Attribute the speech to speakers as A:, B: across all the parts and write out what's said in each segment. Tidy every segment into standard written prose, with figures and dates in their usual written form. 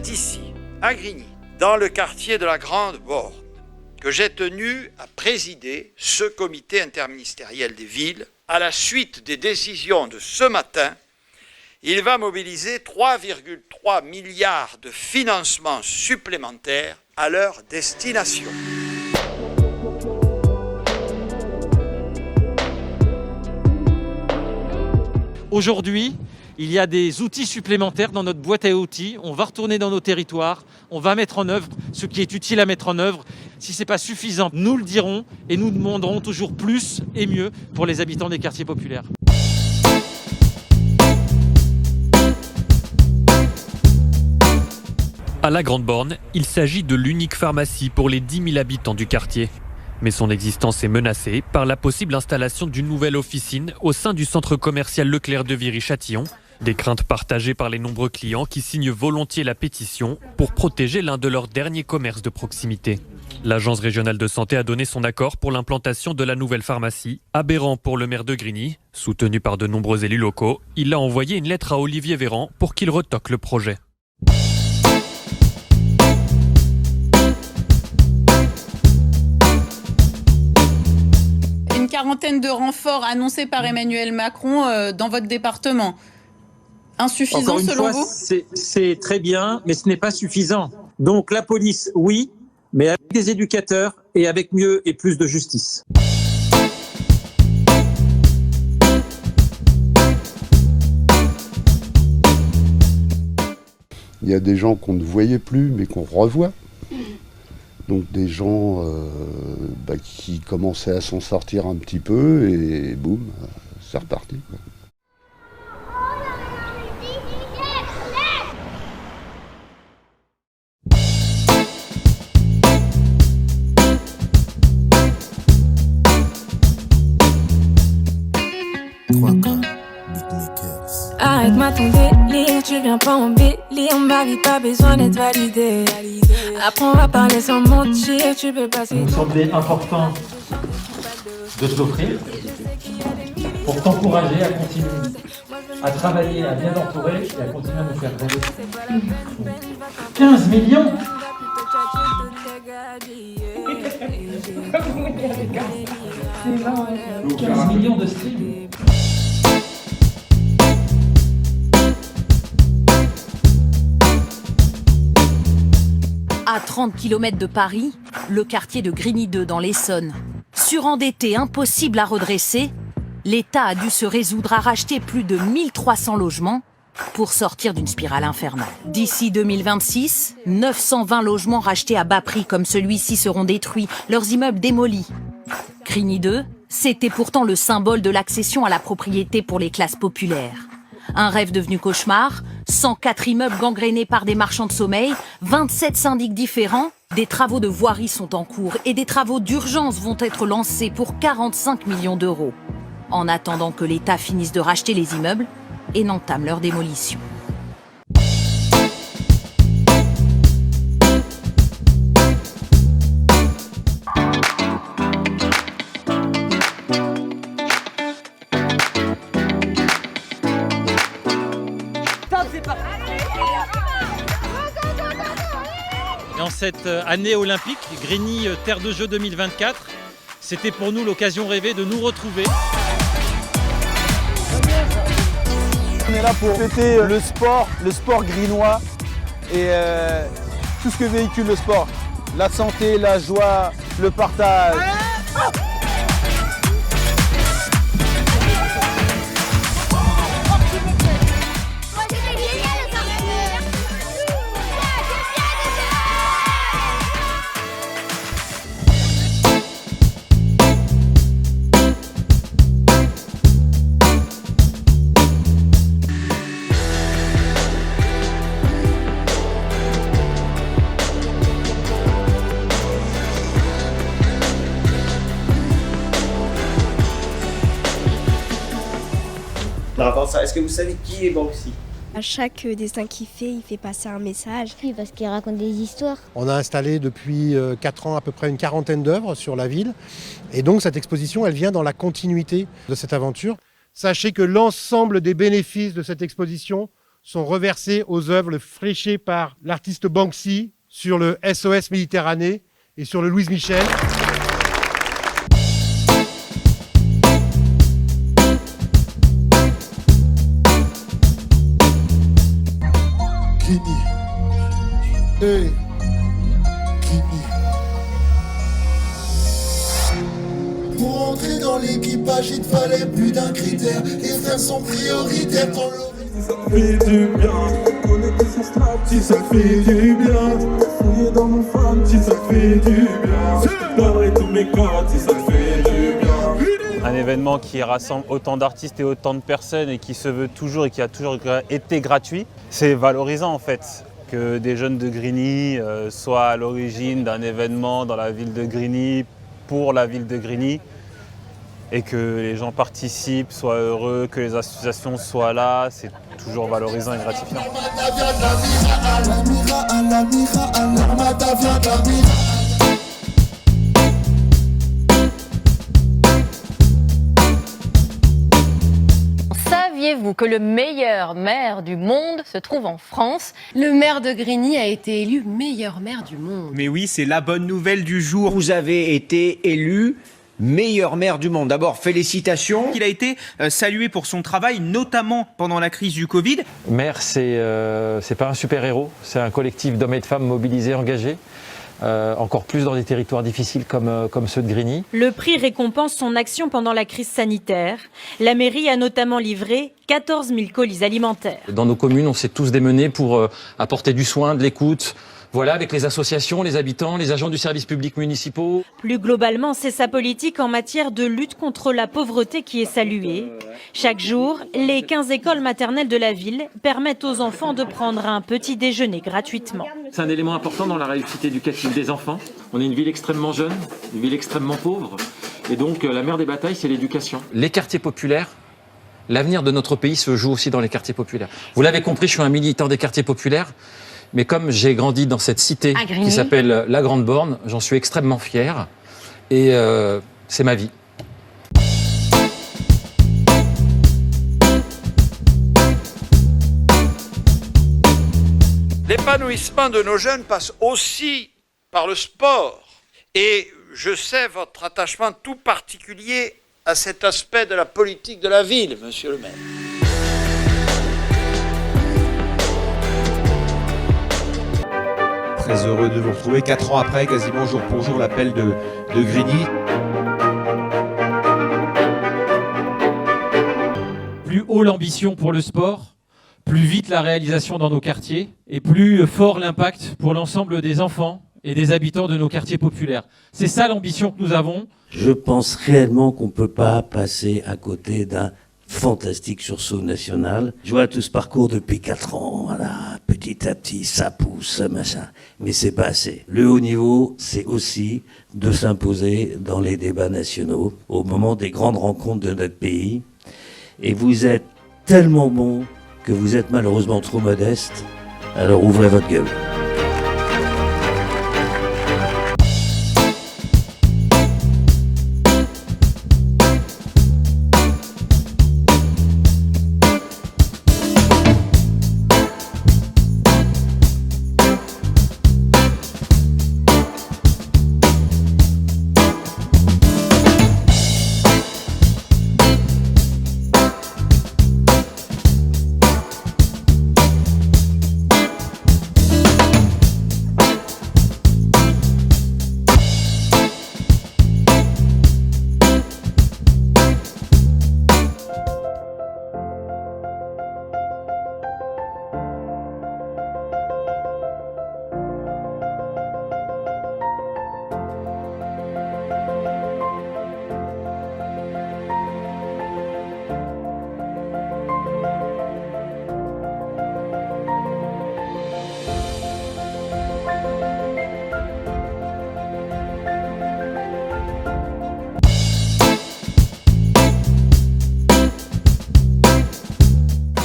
A: C'est ici, à Grigny, dans le quartier de la Grande Borne, que j'ai tenu à présider ce comité interministériel des villes. À la suite des décisions de ce matin, il va mobiliser 3,3 milliards de financements supplémentaires à leur destination.
B: Aujourd'hui, il y a des outils supplémentaires dans notre boîte à outils. On va retourner dans nos territoires, on va mettre en œuvre ce qui est utile à mettre en œuvre. Si ce n'est pas suffisant, nous le dirons et nous demanderons toujours plus et mieux pour les habitants des quartiers populaires.
C: À la Grande Borne, il s'agit de l'unique pharmacie pour les 10 000 habitants du quartier. Mais son existence est menacée par la possible installation d'une nouvelle officine au sein du centre commercial Leclerc de Viry-Châtillon. Des craintes partagées par les nombreux clients qui signent volontiers la pétition pour protéger l'un de leurs derniers commerces de proximité. L'agence régionale de santé a donné son accord pour l'implantation de la nouvelle pharmacie. Aberrant pour le maire de Grigny, soutenu par de nombreux élus locaux, il a envoyé une lettre à Olivier Véran pour qu'il retoque le projet.
D: Une quarantaine de renforts annoncés par Emmanuel Macron dans votre département. Insuffisant selon vous ?
E: C'est très bien, mais ce n'est pas suffisant. Donc la police, oui, mais avec des éducateurs et avec mieux et plus de justice.
F: Il y a des gens qu'on ne voyait plus, mais qu'on revoit. Donc des gens qui commençaient à s'en sortir un petit peu et boum, c'est reparti, quoi.
G: Arrête-moi ton délire, tu viens pas embellir ma vie, pas besoin d'être validé. Apprends à parler sans mentir, tu peux passer.
B: Il me semblait important de te l'offrir pour t'encourager à continuer à travailler, à bien t'entourer et à continuer à nous faire rêver. 15 millions 15 millions de streams.
H: À 30 km de Paris, le quartier de Grigny 2 dans l'Essonne. Surendetté, impossible à redresser, l'État a dû se résoudre à racheter plus de 1300 logements pour sortir d'une spirale infernale. D'ici 2026, 920 logements rachetés à bas prix comme celui-ci seront détruits, leurs immeubles démolis. Grigny 2, c'était pourtant le symbole de l'accession à la propriété pour les classes populaires. Un rêve devenu cauchemar, 104 immeubles gangrénés par des marchands de sommeil, 27 syndics différents, des travaux de voirie sont en cours et des travaux d'urgence vont être lancés pour 45 millions d'euros. En attendant que l'État finisse de racheter les immeubles et n'entame leur démolition.
B: Et en cette année olympique, Grigny Terre de Jeux 2024, c'était pour nous l'occasion rêvée de nous retrouver.
I: On est là pour fêter le sport grinois et tout ce que véhicule le sport. La santé, la joie, le partage.
J: Par rapport à ça, est-ce que vous savez qui est Banksy ?
K: À chaque dessin qu'il fait passer un message.
L: Oui, parce qu'il raconte des histoires.
M: On a installé depuis 4 ans à peu près une quarantaine d'œuvres sur la ville. Et donc cette exposition, elle vient dans la continuité de cette aventure. Sachez que l'ensemble des bénéfices de cette exposition sont reversés aux œuvres fléchées par l'artiste Banksy sur le SOS Méditerranée et sur le Louise Michel.
L: Grigny. Hey. Grigny. Pour entrer dans l'équipage, il te fallait plus d'un critère. Et faire son prioritaire dans le...
N: Ça fait du bien, connecter son strap, si ça fait du bien. Fouiller dans mon fan, si ça fait du bien. Donnerai tous mes codes, si ça fait du bien.
O: Un événement qui rassemble autant d'artistes et autant de personnes et qui se veut toujours et qui a toujours été gratuit, c'est valorisant en fait. Que des jeunes de Grigny soient à l'origine d'un événement dans la ville de Grigny, pour la ville de Grigny, et que les gens participent, soient heureux, que les associations soient là, c'est toujours valorisant et gratifiant.
P: Saviez-vous que le meilleur maire du monde se trouve en France?
Q: Le maire de Grigny a été élu meilleur maire du monde.
R: Mais oui, c'est la bonne nouvelle du jour.
J: Vous avez été élu meilleur maire du monde. D'abord, félicitations.
R: Il a été salué pour son travail, notamment pendant la crise du Covid.
S: Maire, c'est pas un super-héros, c'est un collectif d'hommes et de femmes mobilisés, engagés. Encore plus dans des territoires difficiles comme ceux de Grigny.
T: Le prix récompense son action pendant la crise sanitaire. La mairie a notamment livré 14 000 colis alimentaires.
S: Dans nos communes, on s'est tous démenés pour apporter du soin, de l'écoute. Voilà, avec les associations, les habitants, les agents du service public municipaux.
T: Plus globalement, c'est sa politique en matière de lutte contre la pauvreté qui est saluée. Chaque jour, les 15 écoles maternelles de la ville permettent aux enfants de prendre un petit déjeuner gratuitement.
B: C'est un élément important dans la réussite éducative des enfants. On est une ville extrêmement jeune, une ville extrêmement pauvre. Et donc, la mère des batailles, c'est l'éducation.
S: Les quartiers populaires, l'avenir de notre pays se joue aussi dans les quartiers populaires. Vous l'avez compris, je suis un militant des quartiers populaires. Mais comme j'ai grandi dans cette cité qui s'appelle La Grande Borne, j'en suis extrêmement fier et c'est ma vie.
A: L'épanouissement de nos jeunes passe aussi par le sport. Et je sais votre attachement tout particulier à cet aspect de la politique de la ville, monsieur le maire.
U: Très heureux de vous retrouver 4 ans après, quasiment jour pour jour, l'appel de Grigny.
B: Plus haut l'ambition pour le sport, plus vite la réalisation dans nos quartiers et plus fort l'impact pour l'ensemble des enfants et des habitants de nos quartiers populaires. C'est ça l'ambition que nous avons.
V: Je pense réellement qu'on ne peut pas passer à côté d'un fantastique sursaut national. Je vois tout ce parcours depuis 4 ans, voilà, petit à petit, ça pousse, machin. Mais c'est pas assez. Le haut niveau, c'est aussi de s'imposer dans les débats nationaux, au moment des grandes rencontres de notre pays. Et vous êtes tellement bon que vous êtes malheureusement trop modeste, alors ouvrez votre gueule.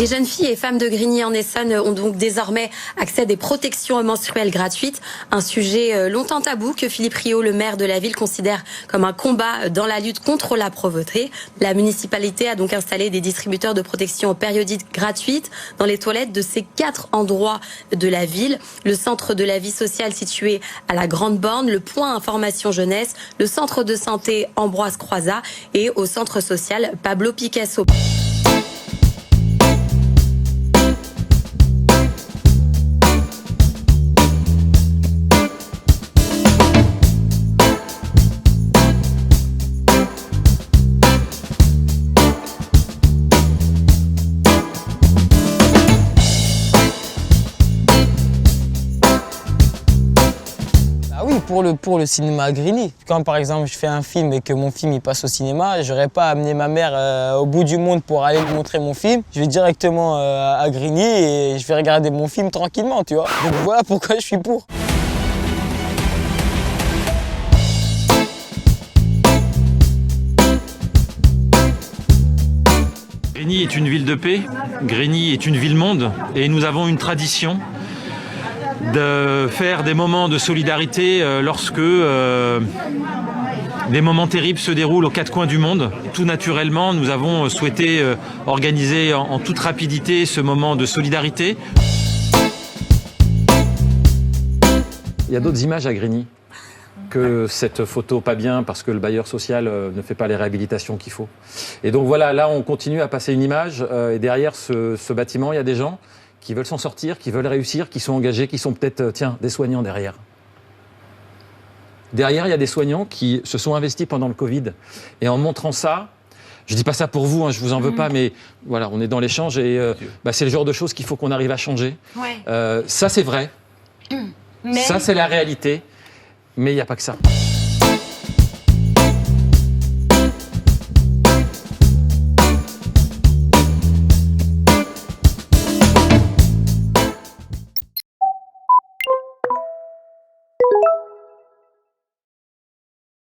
C: Les jeunes filles et femmes de Grigny en Essonne ont donc désormais accès à des protections menstruelles gratuites, un sujet longtemps tabou que Philippe Rio, le maire de la ville, considère comme un combat dans la lutte contre la pauvreté. La municipalité a donc installé des distributeurs de protection périodiques gratuites dans les toilettes de ces 4 endroits de la ville. Le centre de la vie sociale situé à la Grande Borne, le point information jeunesse, le centre de santé Ambroise Croizat et au centre social Pablo Picasso.
D: Pour le cinéma à Grigny. Quand par exemple je fais un film et que mon film il passe au cinéma, je n'aurais pas amené ma mère au bout du monde pour aller lui montrer mon film. Je vais directement à Grigny et je vais regarder mon film tranquillement, tu vois. Donc voilà pourquoi je suis pour.
B: Grigny est une ville de paix, Grigny est une ville-monde et nous avons une tradition de faire des moments de solidarité lorsque des moments terribles se déroulent aux 4 coins du monde. Tout naturellement, nous avons souhaité organiser en toute rapidité ce moment de solidarité.
S: Il y a d'autres images à Grigny que cette photo pas bien parce que le bailleur social ne fait pas les réhabilitations qu'il faut. Et donc voilà, là on continue à passer une image et derrière ce bâtiment, il y a des gens qui veulent s'en sortir, qui veulent réussir, qui sont engagés, qui sont peut-être, des soignants derrière. Derrière, il y a des soignants qui se sont investis pendant le Covid. Et en montrant ça, je dis pas ça pour vous, je vous en veux pas, mais voilà, on est dans l'échange et c'est le genre de choses qu'il faut qu'on arrive à changer.
C: Ouais.
S: Ça, c'est vrai.
C: Mais...
S: Ça, c'est la réalité. Mais il n'y a pas que ça.